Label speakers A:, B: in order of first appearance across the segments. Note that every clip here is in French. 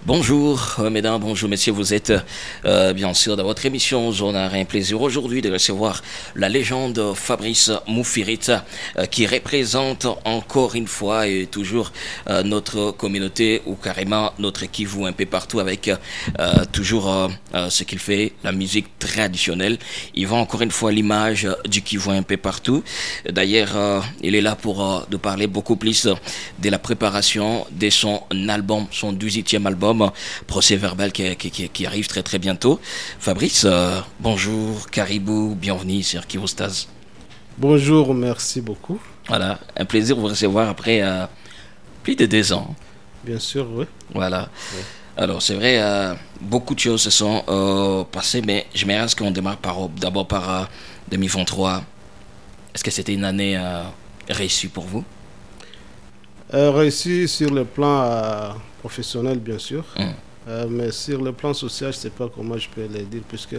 A: Bonjour mesdames, bonjour messieurs, vous êtes bien sûr dans votre émission Zonard. Un plaisir aujourd'hui de recevoir la légende Fabrice Moufirit qui représente encore une fois et toujours notre communauté ou carrément notre Kivu un peu partout avec toujours ce qu'il fait, la musique traditionnelle. Il vend encore une fois l'image du Kivu un peu partout. D'ailleurs, il est là pour nous parler beaucoup plus de la préparation de son album, son 18e album. Procès verbal qui arrive très très bientôt. Fabrice, bonjour, caribou, bienvenue sur Kivustaz.
B: Bonjour, merci beaucoup.
A: Voilà, un plaisir de vous recevoir après plus de 2 ans.
B: Bien sûr, oui.
A: Voilà.
B: Oui.
A: Alors, c'est vrai, beaucoup de choses se sont passées, mais j'aimerais qu'on démarre d'abord par 2023. Est-ce que c'était une année réussie pour vous?
B: Réussi sur le plan professionnel, bien sûr. Mais sur le plan social, je ne sais pas comment je peux le dire, puisque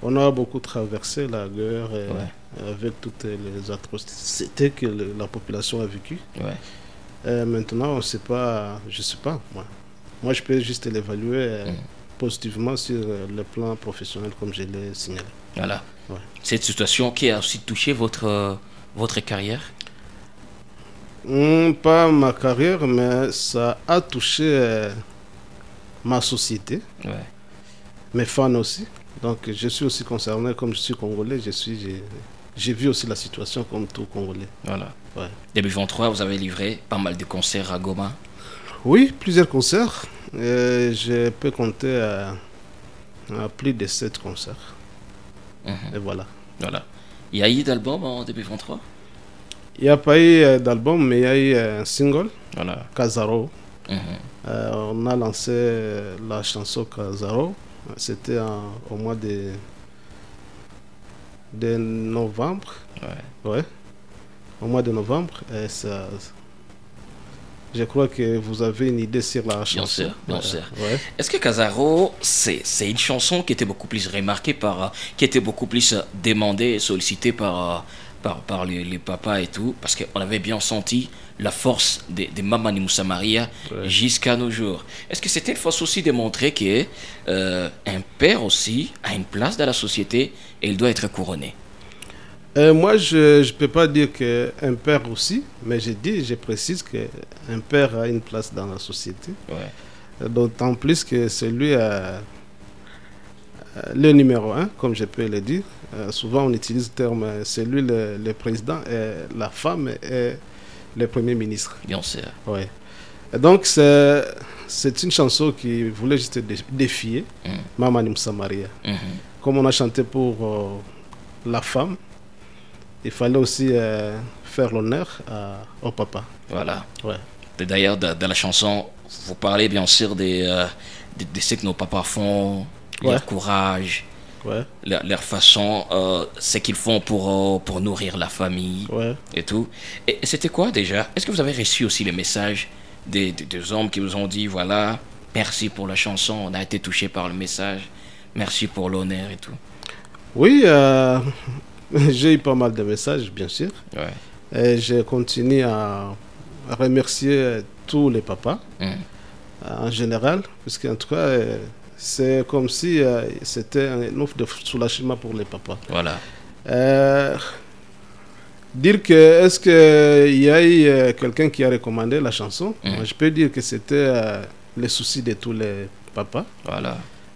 B: on a beaucoup traversé la guerre avec toutes les atrocités que la population a vécues. Maintenant, on ne sait pas, je ne sais pas. Moi, je peux juste l'évaluer positivement sur le plan professionnel, comme je l'ai signalé.
A: Voilà. Ouais. Cette situation qui a aussi touché votre carrière?
B: Pas ma carrière, mais ça a touché ma société, mes fans aussi. Donc je suis aussi concerné, comme je suis congolais, j'ai vu aussi la situation comme tout Congolais.
A: Voilà. Ouais. Début 23, vous avez livré pas mal de concerts à Goma.
B: Oui, plusieurs concerts. Je peux compter à plus de 7 concerts. Et voilà.
A: Il y a eu d'album en début 23?
B: Il n'y a pas eu d'album, mais il y a eu un single, Kazaro. On a lancé la chanson Kazaro. C'était au mois de novembre. Au mois de novembre. Et ça, je crois que vous avez une idée sur la chanson.
A: Bien sûr. Est-ce que Kazaro, c'est une chanson qui était beaucoup plus remarquée qui était beaucoup plus demandée et sollicitée par les papas et tout, parce qu'on avait bien senti la force de Mamani Moussa Maria jusqu'à nos jours. Est-ce que c'était une force aussi de montrer qu'un père aussi a une place dans la société et il doit être couronné?
B: Moi, je ne peux pas dire qu'un père aussi, mais je précise qu'un père a une place dans la société. D'autant plus que c'est lui le numéro 1, comme je peux le dire. Souvent, on utilise le terme, c'est lui le président et la femme est le premier ministre.
A: Bien sûr.
B: Et donc, c'est une chanson qui voulait juste défier Mamani Moussa Maria. Comme on a chanté pour la femme, il fallait aussi faire l'honneur au papa.
A: Voilà. D'ailleurs, dans la chanson, vous parlez bien sûr de ce que nos papas font, leur courage, leur façon, ce qu'ils font pour nourrir la famille et tout. Et c'était quoi déjà? Est-ce que vous avez reçu aussi les messages des hommes qui vous ont dit, voilà, merci pour la chanson, on a été touché par le message, merci pour l'honneur et tout?
B: Oui, j'ai eu pas mal de messages, bien sûr. Et je continue à remercier tous les papas, en général, parce qu'en tout cas, c'est comme si c'était une offre de soulagement pour les papas. Dire que est-ce qu'il y a eu quelqu'un qui a recommandé la chanson, moi, je peux dire que c'était le souci de tous les papas.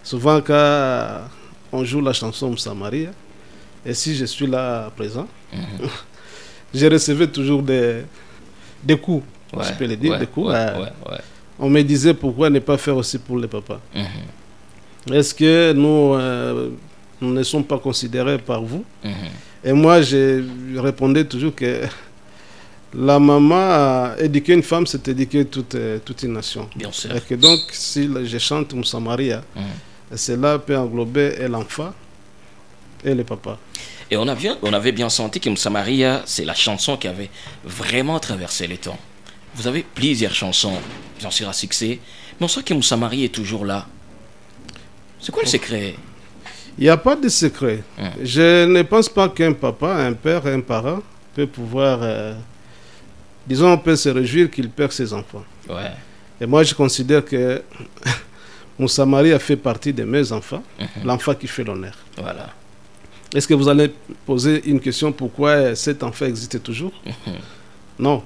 B: Souvent, quand on joue la chanson Moussa Maria, et si je suis là présent, je recevais toujours des coups, je peux le dire, des coups. On me disait pourquoi ne pas faire aussi pour les papas. Est-ce que nous ne sommes pas considérés par vous? Et moi, je répondais toujours que la maman, éduquer une femme, c'est éduquer toute une nation.
A: Bien sûr.
B: Et que donc, si je chante Moussa Maria, cela peut englober l'enfant et le papa.
A: Et on avait bien senti que Moussa Maria, c'est la chanson qui avait vraiment traversé les temps. Vous avez plusieurs chansons, bien sûr, à succès, mais on sent que Moussa Maria est toujours là. C'est quoi le secret?
B: Il n'y a pas de secret. Je ne pense pas qu'un papa, un père, un parent peut pouvoir... disons, on peut se réjouir qu'il perd ses enfants. Et moi, je considère que Moussa Mari a fait partie de mes enfants, l'enfant qui fait l'honneur.
A: Voilà.
B: Est-ce que vous allez poser une question pourquoi cet enfant existe toujours? Non.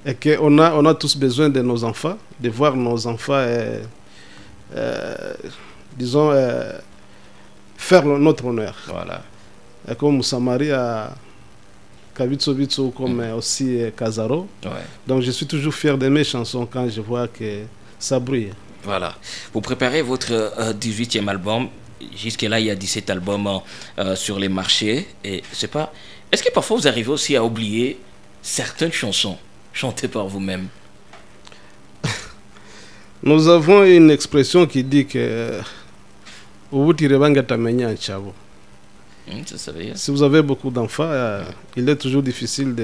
B: Et qu'on on a tous besoin de nos enfants, de voir nos enfants, disons, faire notre honneur.
A: Voilà.
B: Et comme Moussa Mari a Kavitso comme aussi Kazaro.
A: Ouais.
B: Donc je suis toujours fier de mes chansons quand je vois que ça brille.
A: Voilà. Vous préparez votre 18e album. Jusque-là, il y a 17 albums sur les marchés. Et c'est pas... Est-ce que parfois vous arrivez aussi à oublier certaines chansons chantées par vous-même?
B: Nous avons une expression qui dit que si vous avez beaucoup d'enfants, il est toujours difficile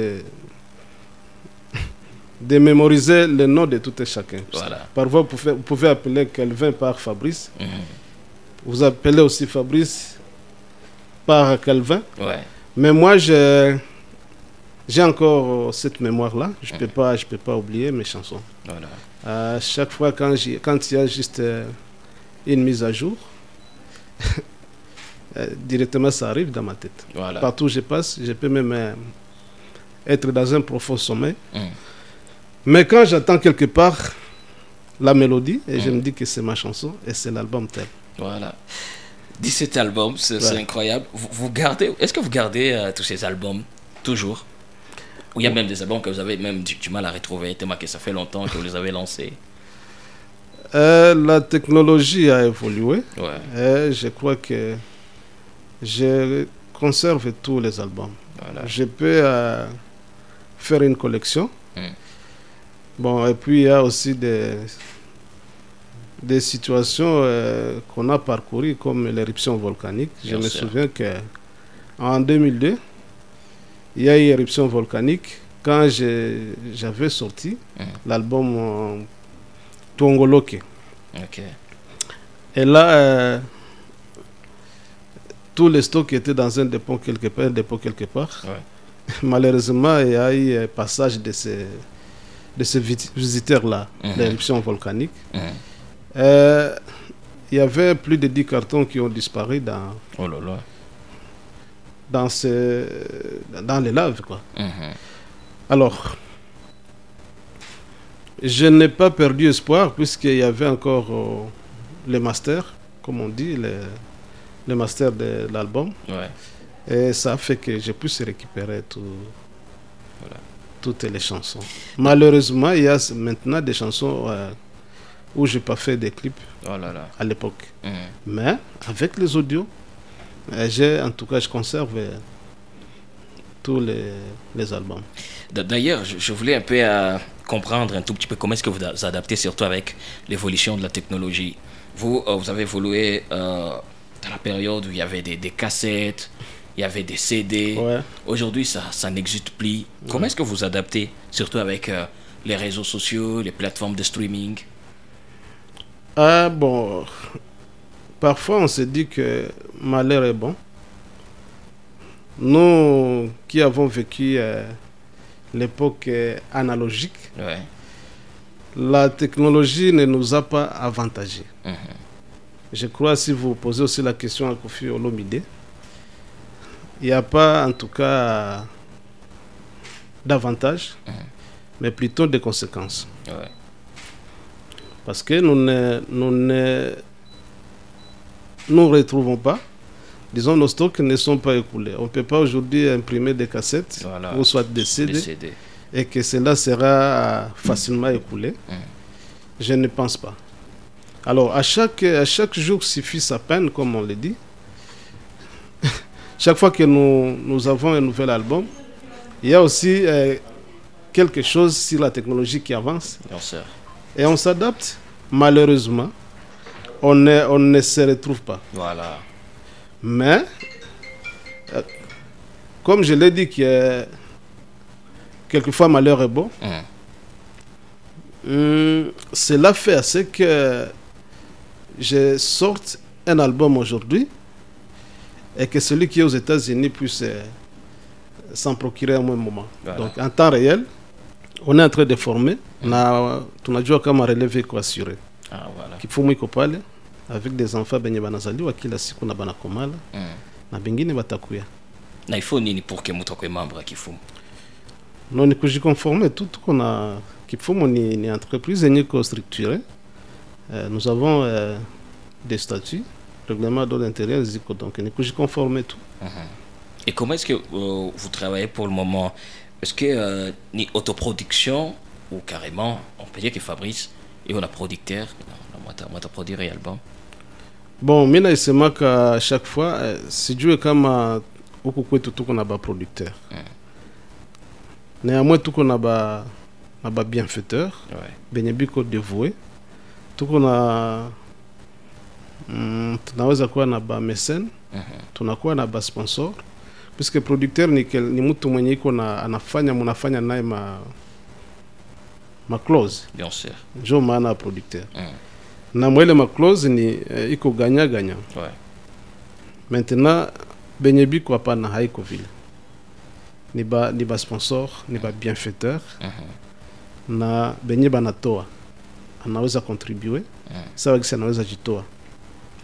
B: de mémoriser le nom de tout et chacun.
A: Voilà.
B: Parfois, vous pouvez appeler Kelvin par Fabrice. Vous appelez aussi Fabrice par Kelvin.
A: Ouais.
B: Mais moi, j'ai encore cette mémoire-là. Je peux pas oublier mes chansons. Voilà. Chaque fois, quand il y a juste une mise à jour, directement, ça arrive dans ma tête.
A: Voilà.
B: Partout où je passe, je peux même être dans un profond sommeil. Mais quand j'entends quelque part la mélodie, et je me dis que c'est ma chanson, et c'est l'album tel.
A: Voilà. 17 albums, c'est incroyable. Vous gardez, est-ce que vous gardez tous ces albums toujours? Ou il y a même des albums que vous avez même du mal à retrouver, tellement que ça fait longtemps que vous les avez lancés?
B: La technologie a évolué.
A: Ouais.
B: Et je crois que je conserve tous les albums.
A: Voilà.
B: Je peux faire une collection. Bon, et puis il y a aussi des situations qu'on a parcourues comme l'éruption volcanique. Je me souviens qu'en 2002, il y a eu une éruption volcanique. Quand j'avais sorti l'album Tongoloke.
A: Okay.
B: Et là, tous les stocks étaient dans un dépôt quelque part. Ouais. Malheureusement, il y a eu un passage de ces visiteurs-là, l'éruption volcanique. Il y avait plus de 10 cartons qui ont disparu dans les laves, quoi. Alors, je n'ai pas perdu espoir puisqu'il y avait encore les masters, comme on dit, les masters de l'album. Ouais. Et ça a fait que j'ai pu récupérer toutes les chansons. Malheureusement, il y a maintenant des chansons où je n'ai pas fait des clips à l'époque. Mais avec les audios, en tout cas, je conserve tous les albums.
A: D'ailleurs, je voulais un peu comprendre un tout petit peu comment est-ce que vous adaptez, surtout avec l'évolution de la technologie. Vous avez évolué dans la période où il y avait des cassettes, il y avait des CD. Ouais. Aujourd'hui, ça n'existe plus. Comment est-ce que vous adaptez, surtout avec les réseaux sociaux, les plateformes de streaming?
B: Bon, parfois on se dit que malheur est bon. Nous qui avons vécu l'époque analogique, la technologie ne nous a pas avantagés. Je crois, si vous posez aussi la question à Koffi Olomide, il n'y a pas en tout cas d'avantage, mais plutôt des conséquences. Parce que nous ne retrouvons pas, disons, nos stocks ne sont pas écoulés. On ne peut pas aujourd'hui imprimer des cassettes ou soit des CD, et que cela sera facilement écoulé. Je ne pense pas. Alors, à chaque jour suffit sa peine, comme on le dit. Chaque fois que nous avons un nouvel album, il y a aussi quelque chose sur la technologie qui avance.
A: Bien sûr.
B: Et on s'adapte. Malheureusement, on ne se retrouve pas.
A: Voilà.
B: Mais, comme je l'ai dit, que quelquefois malheur est bon, cela fait assez que je sorte un album aujourd'hui et que celui qui est aux États-Unis puisse s'en procurer à un moment. Voilà. Donc, en temps réel, On est en train de former. Tunajua kama releve iko assuré.
A: Voilà.
B: Kifumu iko pale avec des enfants benye banazaliwa kila siku na banakomala na bengine batakuya.
A: Na ifo nini pour que mtu akwe membre ya Kifumu?
B: Non, ni kujiconformer tout qu'on a Kifumu ni entreprise yenye ko structurée. Nous avons des statuts, règlement d'ordre intérieur ziko, donc ni kujiconformer tout.
A: Et comment est-ce que vous travaillez pour le moment? Est-ce que ni autoproduction ou carrément on peut dire que Fabrice et on a producteur, on a produit réellement?
B: Bon, mina isema qu'à chaque fois si Dieu kama huku kwetu tuko na ba producteur. Néanmoins tuko na ba bienfaiteur, benye biko dévoué. Tuko na tunaweza kuwa na ba mécène, tunakuwa na ba sponsor, puisque producteur ni mtu mwenye iko na anafanya munafanya naye ma clause.
A: Bien sûr.
B: Njo maana producteur. Na mwele ma clause ni iko ganya. Maintenant benye biko hapana haiko vile. Ni ba sponsor, ni ba bienfaiteur. Na benye banatoa anaweza contribuer. Ça va que ça anaweza jitoa.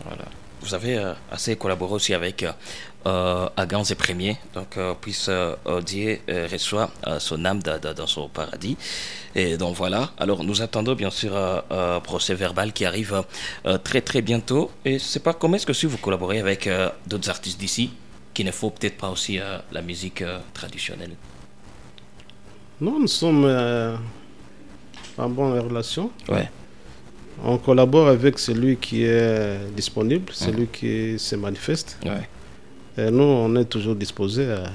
A: Voilà. Vous avez assez collaboré aussi avec Agans et Premier, donc puisse Dieu reçoit son âme dans son paradis. Et donc voilà, alors nous attendons bien sûr un procès verbal qui arrive très très bientôt. Et c'est pas comment est-ce que si vous collaborez avec d'autres artistes d'ici qui ne font peut-être pas aussi la musique traditionnelle?
B: Non, nous sommes en bonne relation.
A: Ouais.
B: On collabore avec celui qui est disponible, celui qui se manifeste.
A: Ouais.
B: Et nous, on est toujours disposés à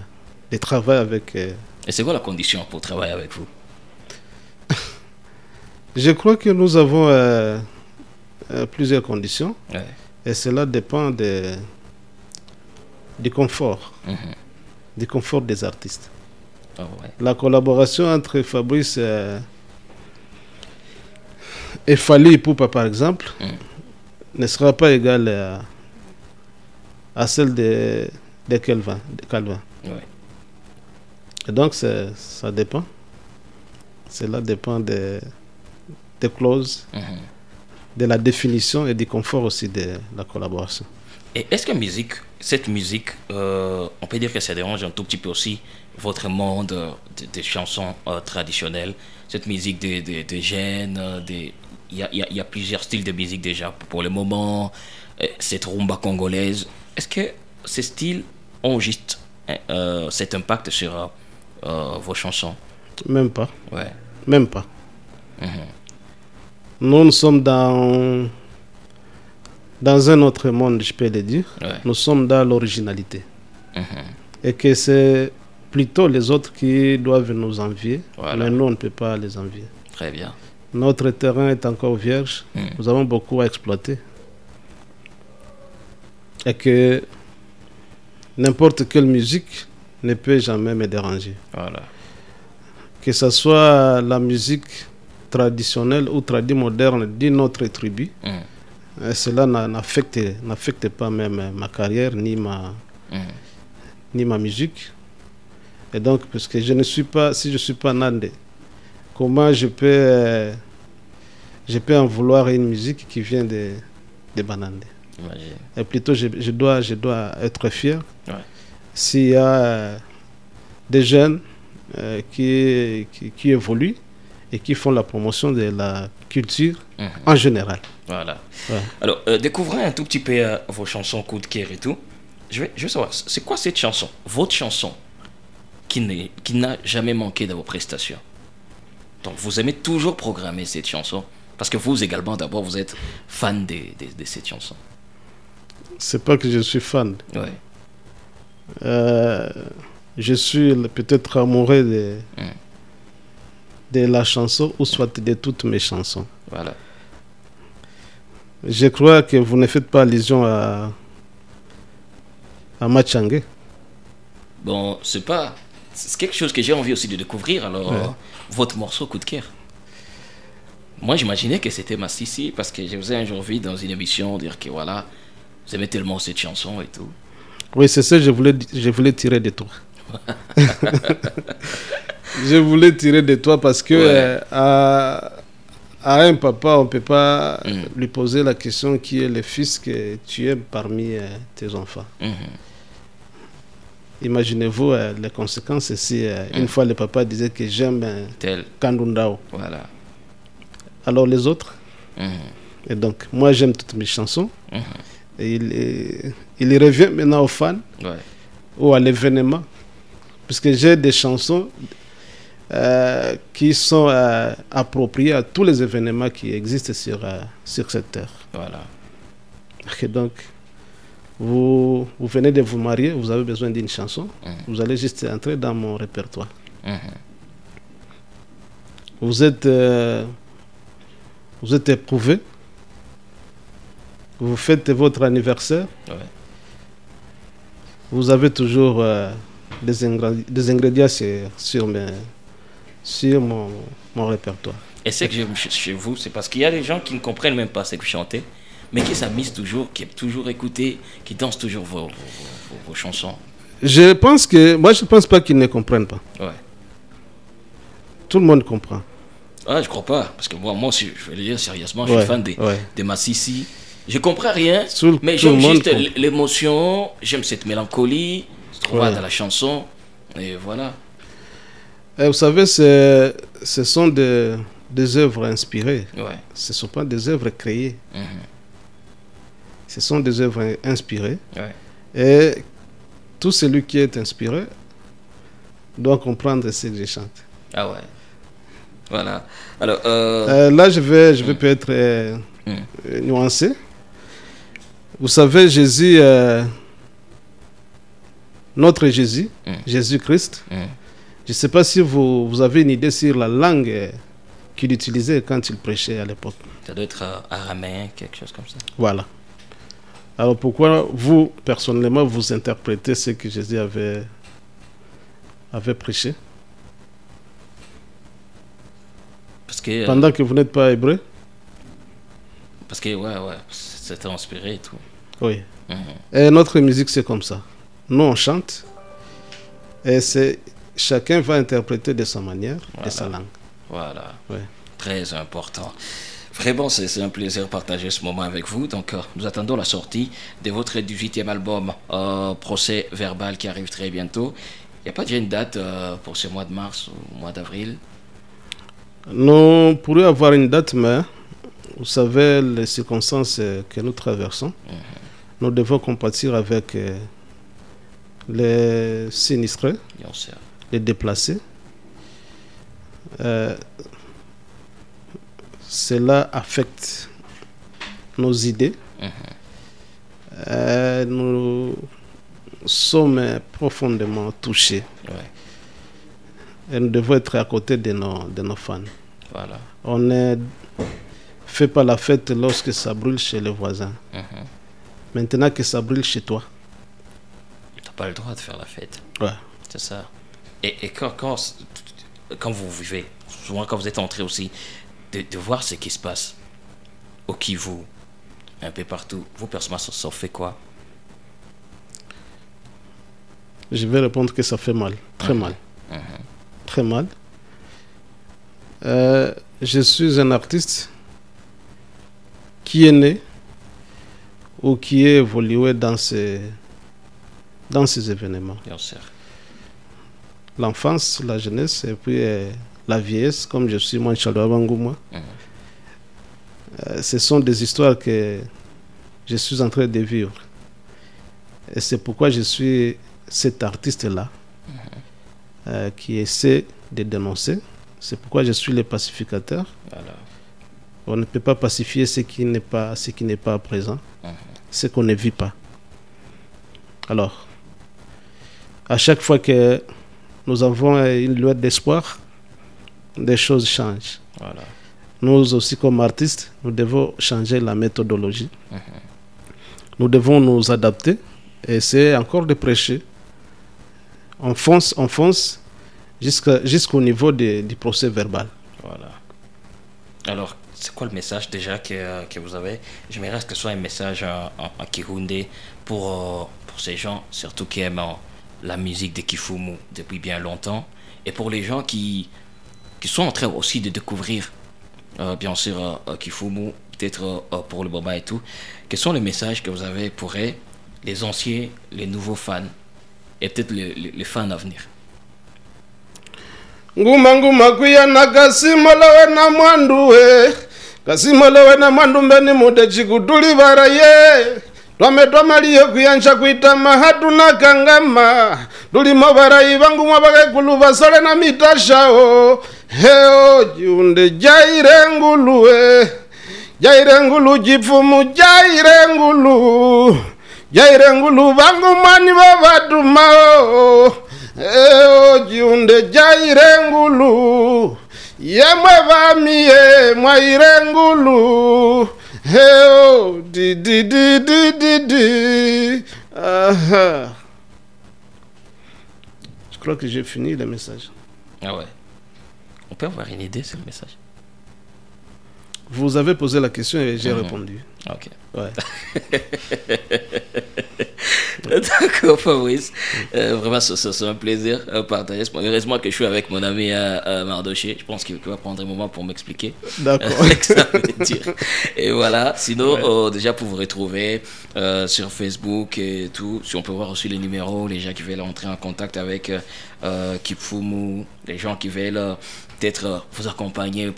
B: travailler avec...
A: Et c'est quoi la condition pour travailler avec vous?
B: Je crois que nous avons plusieurs conditions.
A: Ouais.
B: Et cela dépend du confort. Du confort des artistes.
A: Oh, ouais.
B: La collaboration entre Fabrice et Fally Ipupa, par exemple, ne sera pas égale à celle de Calvin.
A: Ouais.
B: Et donc, ça dépend. Cela dépend des clauses, de la définition et du confort aussi de la collaboration.
A: Et est-ce que cette musique, on peut dire que ça dérange un tout petit peu aussi votre monde des chansons traditionnelles, cette musique de jeunes, il y a plusieurs styles de musique déjà pour le moment, cette rumba congolaise. Est-ce que ces styles ont juste cet impact sur vos chansons?
B: Même pas.
A: Ouais.
B: Même pas. Nous sommes dans un autre monde, je peux le dire.
A: Ouais.
B: Nous sommes dans l'originalité. Et que c'est plutôt les autres qui doivent nous envier.
A: Voilà.
B: Mais nous, on ne peut pas les envier.
A: Très bien.
B: Notre terrain est encore vierge. Nous avons beaucoup à exploiter. Et que n'importe quelle musique ne peut jamais me déranger.
A: Voilà.
B: Que ce soit la musique traditionnelle ou moderne d'une autre tribu, cela n'affecte pas même ma carrière ni ma musique. Et donc, parce que je ne suis pas, si je ne suis pas Nandé, comment je peux en vouloir une musique qui vient de Banandé? Et plutôt, je dois être fier s'il y a des jeunes qui évoluent et qui font la promotion de la culture en général.
A: Voilà. Ouais. Alors, découvrez un tout petit peu vos chansons coup de cœur et tout. Je veux savoir, c'est quoi cette chanson, votre chanson, qui n'a jamais manqué dans vos prestations? Donc, vous aimez toujours programmer cette chanson, parce que vous également, d'abord, vous êtes fan de cette chanson. C'est
B: pas que je suis fan.
A: Ouais.
B: Je suis peut-être amoureux de la chanson ou soit de toutes mes chansons.
A: Voilà.
B: Je crois que vous ne faites pas allusion à Machangé.
A: Bon, c'est quelque chose que j'ai envie aussi de découvrir, alors votre morceau coup de cœur. Moi, j'imaginais que c'était Massissi, parce que je vous ai un jour vu dans une émission dire que voilà, vous aimez tellement cette chanson et tout.
B: Oui, c'est ça que je voulais tirer de toi. Je voulais tirer de toi parce que à un papa, on ne peut pas lui poser la question qui est le fils que tu aimes parmi tes enfants. Imaginez-vous les conséquences si une fois le papa disait que j'aime Kandundao.
A: Voilà.
B: Alors les autres. Et donc, moi j'aime toutes mes chansons. Et il revient maintenant aux fans ou à l'événement. Puisque j'ai des chansons qui sont appropriées à tous les événements qui existent sur cette terre.
A: Voilà.
B: Et donc, vous venez de vous marier, vous avez besoin d'une chanson, vous allez juste entrer dans mon répertoire. Vous êtes éprouvé, vous faites votre anniversaire, vous avez toujours des ingrédients sur mon répertoire.
A: Et c'est que j'aime chez vous, c'est parce qu'il y a des gens qui ne comprennent même pas ce que vous chantez, mais qui s'amusent toujours, qui aiment toujours écouter, qui dansent toujours vos chansons.
B: Moi, je ne pense pas qu'ils ne comprennent pas. Tout le monde comprend.
A: Ah, je crois pas, parce que moi aussi, je vais le dire sérieusement, je suis fan de Massissi. Je comprends rien, mais j'aime juste l'émotion, j'aime cette mélancolie, se trouve dans la chanson, et voilà.
B: Et vous savez, ce sont des œuvres inspirées. Ce ne sont pas des œuvres créées. Ce sont des œuvres inspirées. Et tout celui qui est inspiré doit comprendre ce que je chante.
A: Ah ouais. Voilà. Alors,
B: là, je vais peut-être nuancer. Vous savez, Jésus, notre Jésus, Jésus-Christ, je ne sais pas si vous avez une idée sur la langue qu'il utilisait quand il prêchait à l'époque.
A: Ça doit être araméen, quelque chose comme ça.
B: Voilà. Alors pourquoi vous, personnellement, vous interprétez ce que Jésus avait prêché?
A: Parce que,
B: pendant que vous n'êtes pas hébreu?
A: Parce que, c'était inspiré et tout.
B: Oui. Et notre musique, c'est comme ça. Nous, on chante. Et chacun va interpréter de sa manière, de sa langue.
A: Voilà. Très important. Vraiment, c'est un plaisir de partager ce moment avec vous. Donc, nous attendons la sortie de votre 18e album, Procès Verbal, qui arrive très bientôt. Il n'y a pas déjà une date pour ce mois de mars ou mois d'avril?
B: Nous pourrions avoir une date, mais vous savez, les circonstances que nous traversons, nous devons compatir avec les sinistrés, les déplacés. Cela affecte nos idées. Nous sommes profondément touchés. Et nous devons être à côté de nos fans.
A: Voilà.
B: On ne fait pas la fête lorsque ça brûle chez le voisin. Maintenant que ça brûle chez toi,
A: tu n'as pas le droit de faire la fête. C'est ça. Et quand vous vivez, souvent quand vous êtes entré aussi, de voir ce qui se passe au Kivu, un peu partout, vous personnellement, ça fait quoi?
B: Je vais répondre que ça fait mal, très mal. Très mal. Je suis un artiste qui est né ou qui est évolué dans ces événements.
A: Bien sûr.
B: L'enfance, la jeunesse et puis la vieillesse, comme je suis moi, Chaloa Bangouma. Ce sont des histoires que je suis en train de vivre. Et c'est pourquoi je suis cet artiste-là qui essaie de dénoncer. C'est pourquoi je suis le pacificateur. Voilà. On ne peut pas pacifier ce qui n'est pas présent, ce qu'on ne vit pas. Alors, à chaque fois que nous avons une lueur d'espoir, des choses changent. Voilà. Nous aussi, comme artistes, nous devons changer la méthodologie. Nous devons nous adapter et essayer encore de prêcher. On fonce jusqu'au niveau du procès verbal.
A: Voilà. Alors, c'est quoi le message déjà que vous avez? J'aimerais que ce soit un message en Kihoundé pour ces gens, surtout qui aiment la musique de Kifumu depuis bien longtemps Et pour les gens qui sont en train aussi de découvrir, bien sûr, Kifumu, peut-être pour le moment et tout, quels sont les messages que vous avez pour les anciens, les nouveaux fans et peut-être les fans à venir?
B: Nguma nguma kuyana kasimolewe na mwanduwe kasimolewe na mwandu mbeni mude chikutuli baraye Twame maliyo kuyancha kuita mahatu na kangama Dulimo barayi bangu mwabake kuluba sole na mitashao Heo jiunde jaire nguluwe Jaire ngulu jifumu jaire ngulu Jaire ngulu bangu mani babatu mao Eo jiunde jaire ngulu Yemwe bamiye mwaire ngulu Heo di di di di di di. Aha. Je crois que j'ai fini le message.
A: Ah ouais. On peut avoir une idée sur le message.
B: Vous avez posé la question et j'ai répondu.
A: Ok.
B: Ouais.
A: D'accord, Fabrice. Vraiment, c'est un plaisir de partager. Heureusement que je suis avec mon ami Mardoché. Je pense qu'il va prendre un moment pour m'expliquer.
B: D'accord.
A: Ce que ça veut dire. Et voilà. Sinon, déjà pour vous retrouver sur Facebook et tout, si on peut voir aussi les numéros, les gens qui veulent entrer en contact avec Kifumu, les gens qui veulent peut-être vous accompagner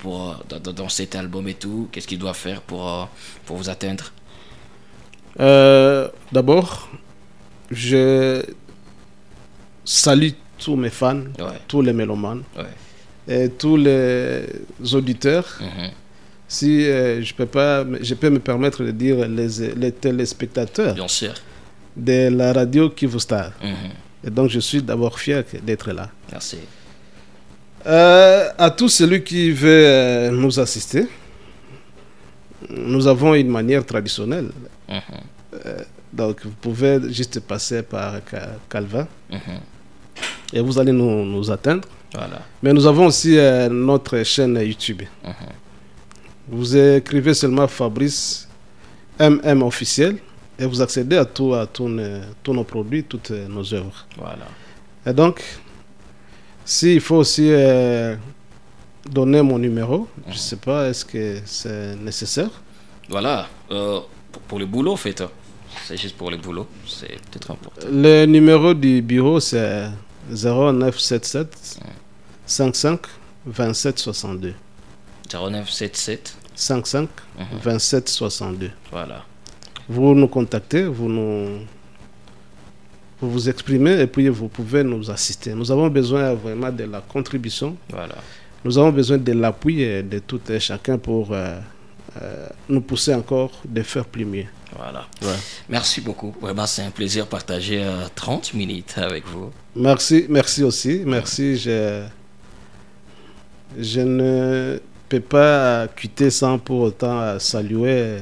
A: dans cet album et tout, qu'est-ce qu'ils doivent faire pour vous atteindre?
B: D'abord, je salue tous mes fans, tous les mélomanes et tous les auditeurs. Si je peux me permettre de dire les téléspectateurs.
A: Bien sûr.
B: De la radio Kivu Star. Et donc je suis d'abord fier d'être là.
A: Merci.
B: À tout celui qui veut nous assister, nous avons une manière traditionnelle. Donc vous pouvez juste passer par Calvin et vous allez nous atteindre.
A: Voilà.
B: Mais nous avons aussi notre chaîne YouTube. Vous écrivez seulement Fabrice MM officiel et vous accédez à tous nos produits, toutes nos œuvres.
A: Voilà.
B: Et donc, s'il faut aussi donner mon numéro, je ne sais pas, est-ce que c'est nécessaire?
A: Voilà, pour le boulot, en fait. C'est juste pour le boulot, c'est peut-être important.
B: Le numéro du bureau, c'est 0977 55 27 62.
A: 0977
B: 55 27 62.
A: Voilà.
B: Vous nous contactez, vous vous exprimez et puis vous pouvez nous assister. Nous avons besoin vraiment de la contribution.
A: Voilà.
B: Nous avons besoin de l'appui de tout et chacun pour nous pousser encore de faire plus mieux.
A: Voilà. Ouais. Merci beaucoup. Vraiment, c'est un plaisir de partager 30 minutes avec vous.
B: Merci aussi. Merci. Je ne peux pas quitter sans pour autant saluer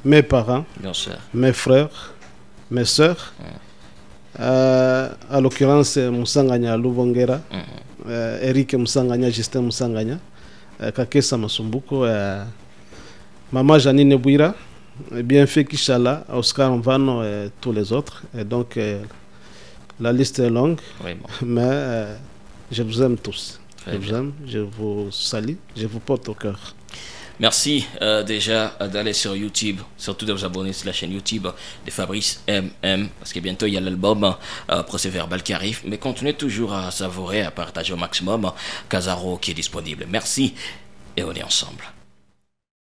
B: mes parents,
A: bien sûr,
B: mes frères, mes sœurs. À l'occurrence, Moussanganya Lubongera, Eric Moussanganya, Justin Moussanganya, Kakesa Masumbuko, Maman Janine Bouira, Bienfait Kishala, Oscar Mvano et tous les autres. Et donc, la liste est longue, mais je vous aime tous. Je vous aime, je vous salue, je vous porte au cœur.
A: Merci déjà d'aller sur YouTube, surtout de vous abonner sur la chaîne YouTube de Fabrice MM, parce que bientôt il y a l'album Procès Verbal qui arrive, mais continuez toujours à savourer, à partager au maximum Casaro qui est disponible. Merci et on est ensemble.